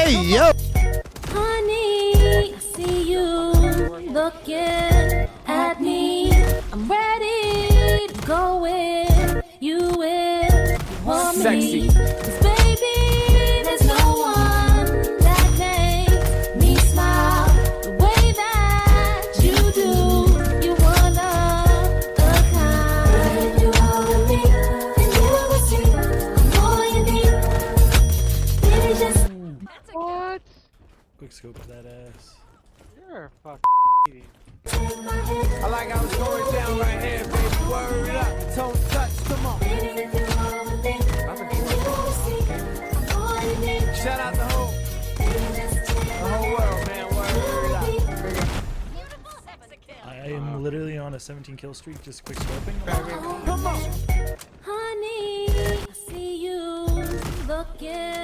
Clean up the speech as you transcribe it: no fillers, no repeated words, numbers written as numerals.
Hey, yo. Honey, I see you looking at me. I'm ready to go in. You want me? 'Cause baby, there's no one that makes me smile the way that you do. You one of a kind. You hold me, and you will see I'm all you need. Baby, just What? Quick scope of that ass. You're a fucking idiot. I like how it's going down right here, baby. Word up, toe touch, come on. Shout out the whole world, man. Word up. I am literally on a 17 kill streak, just quick scoping. Come on. Honey, I see you looking